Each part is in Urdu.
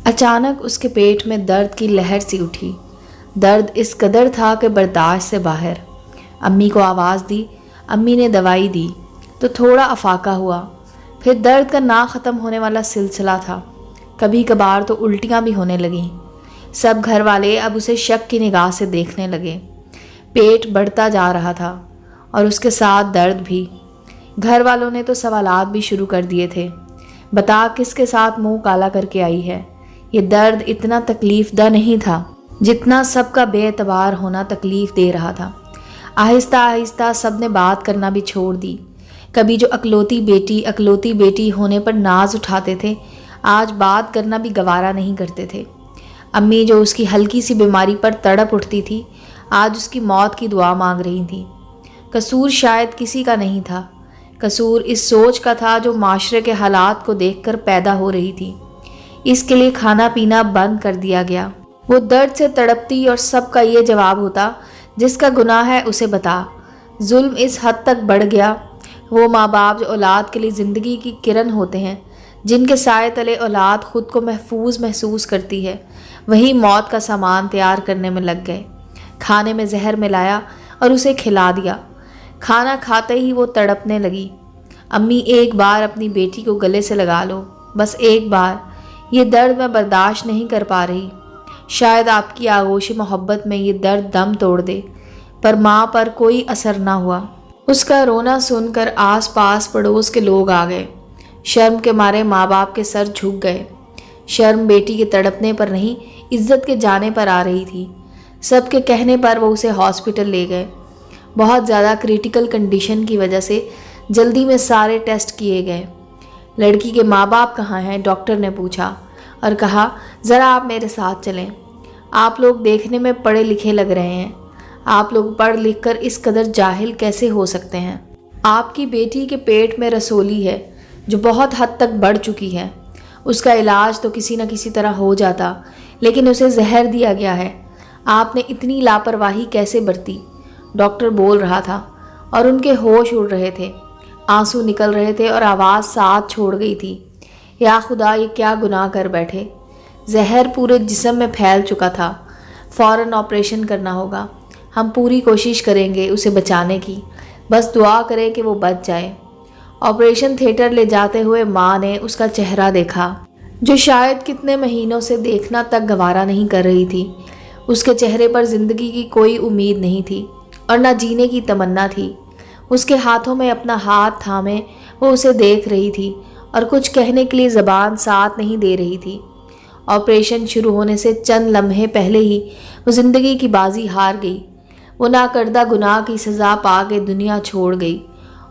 اچانک اس کے پیٹ میں درد کی لہر سی اٹھی۔ درد اس قدر تھا کہ برداشت سے باہر۔ امی کو آواز دی، امی نے دوائی دی تو تھوڑا افاقہ ہوا۔ پھر درد کا نہ ختم ہونے والا سلسلہ تھا۔ کبھی کبھار تو الٹیاں بھی ہونے لگیں۔ سب گھر والے اب اسے شک کی نگاہ سے دیکھنے لگے۔ پیٹ بڑھتا جا رہا تھا اور اس کے ساتھ درد بھی۔ گھر والوں نے تو سوالات بھی شروع کر دیے تھے۔ بتا کس کے ساتھ منہ کالا کر کے آئی ہے؟ یہ درد اتنا تکلیف دہ نہیں تھا جتنا سب کا بے اعتبار ہونا تکلیف دے رہا تھا۔ آہستہ آہستہ سب نے بات کرنا بھی چھوڑ دی۔ کبھی جو اکلوتی بیٹی ہونے پر ناز اٹھاتے تھے، آج بات کرنا بھی گوارا نہیں کرتے تھے۔ امی جو اس کی ہلکی سی بیماری پر تڑپ اٹھتی تھی، آج اس کی موت کی دعا مانگ رہی تھی۔ قصور شاید کسی کا نہیں تھا، قصور اس سوچ کا تھا جو معاشرے کے حالات کو دیکھ کر پیدا ہو رہی تھی۔ اس کے لیے کھانا پینا بند کر دیا گیا۔ وہ درد سے تڑپتی اور سب کا یہ جواب ہوتا، جس کا گناہ ہے اسے بتا۔ ظلم اس حد تک بڑھ گیا۔ وہ ماں باپ جو اولاد کے لیے زندگی کی کرن ہوتے ہیں، جن کے سائے تلے اولاد خود کو محفوظ محسوس کرتی ہے، وہی موت کا سامان تیار کرنے میں لگ گئے۔ کھانے میں زہر ملایا اور اسے کھلا دیا۔ کھانا کھاتے ہی وہ تڑپنے لگی۔ امی ایک بار اپنی بیٹی کو گلے سے لگا لو، بس ایک بار، یہ درد میں برداشت نہیں کر پا رہی۔ شاید آپ کی آغوش محبت میں یہ درد دم توڑ دے، پر ماں پر کوئی اثر نہ ہوا۔ اس کا رونا سن کر آس پاس پڑوس کے لوگ آ گئے۔ شرم کے مارے ماں باپ کے سر جھک گئے۔ شرم بیٹی کے تڑپنے پر نہیں، عزت کے جانے پر آ رہی تھی۔ سب کے کہنے پر وہ اسے ہاسپٹل لے گئے۔ بہت زیادہ کریٹیکل کنڈیشن کی وجہ سے جلدی میں سارے ٹیسٹ کیے گئے۔ لڑکی کے ماں باپ کہاں ہیں؟ ڈاکٹر نے پوچھا اور کہا، ذرا آپ میرے ساتھ چلیں۔ آپ لوگ دیکھنے میں پڑھے لکھے لگ رہے ہیں۔ آپ لوگ پڑھ لکھ کر اس قدر جاہل کیسے ہو سکتے ہیں؟ آپ کی بیٹی کے پیٹ میں رسولی ہے جو بہت حد تک بڑھ چکی ہے۔ اس کا علاج تو کسی نہ کسی طرح ہو جاتا، لیکن اسے زہر دیا گیا ہے۔ آپ نے اتنی لاپرواہی کیسے برتی؟ ڈاکٹر بول رہا تھا اور ان کے ہوش اڑ رہے تھے، آنسو نکل رہے تھے اور آواز ساتھ چھوڑ گئی تھی۔ یا خدا، یہ کیا گناہ کر بیٹھے؟ زہر پورے جسم میں پھیل چکا تھا۔ فوراً آپریشن کرنا ہوگا۔ ہم پوری کوشش کریں گے اسے بچانے کی، بس دعا کریں کہ وہ بچ جائے۔ آپریشن تھیٹر لے جاتے ہوئے ماں نے اس کا چہرہ دیکھا، جو شاید کتنے مہینوں سے دیکھنا تک گوارا نہیں کر رہی تھی۔ اس کے چہرے پر زندگی کی کوئی امید نہیں تھی اور نہ جینے کی تمنا تھی۔ اس کے ہاتھوں میں اپنا ہاتھ تھامے وہ اسے دیکھ رہی تھی اور کچھ کہنے کے لیے زبان ساتھ نہیں دے رہی تھی۔ آپریشن شروع ہونے سے چند لمحے پہلے ہی وہ زندگی کی بازی ہار گئی۔ وہ ناکردہ گناہ کی سزا پا کے دنیا چھوڑ گئی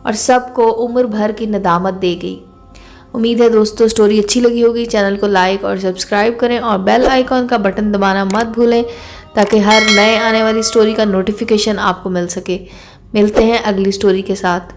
اور سب کو عمر بھر کی ندامت دے گئی۔ امید ہے دوستو سٹوری اچھی لگی ہوگی۔ چینل کو لائک اور سبسکرائب کریں اور بیل آئیکن کا بٹن دبانا مت بھولیں تاکہ ہر نئے آنے والی سٹوری کا نوٹیفیکیشن آپ کو مل سکے۔ ملتے ہیں اگلی سٹوری کے ساتھ۔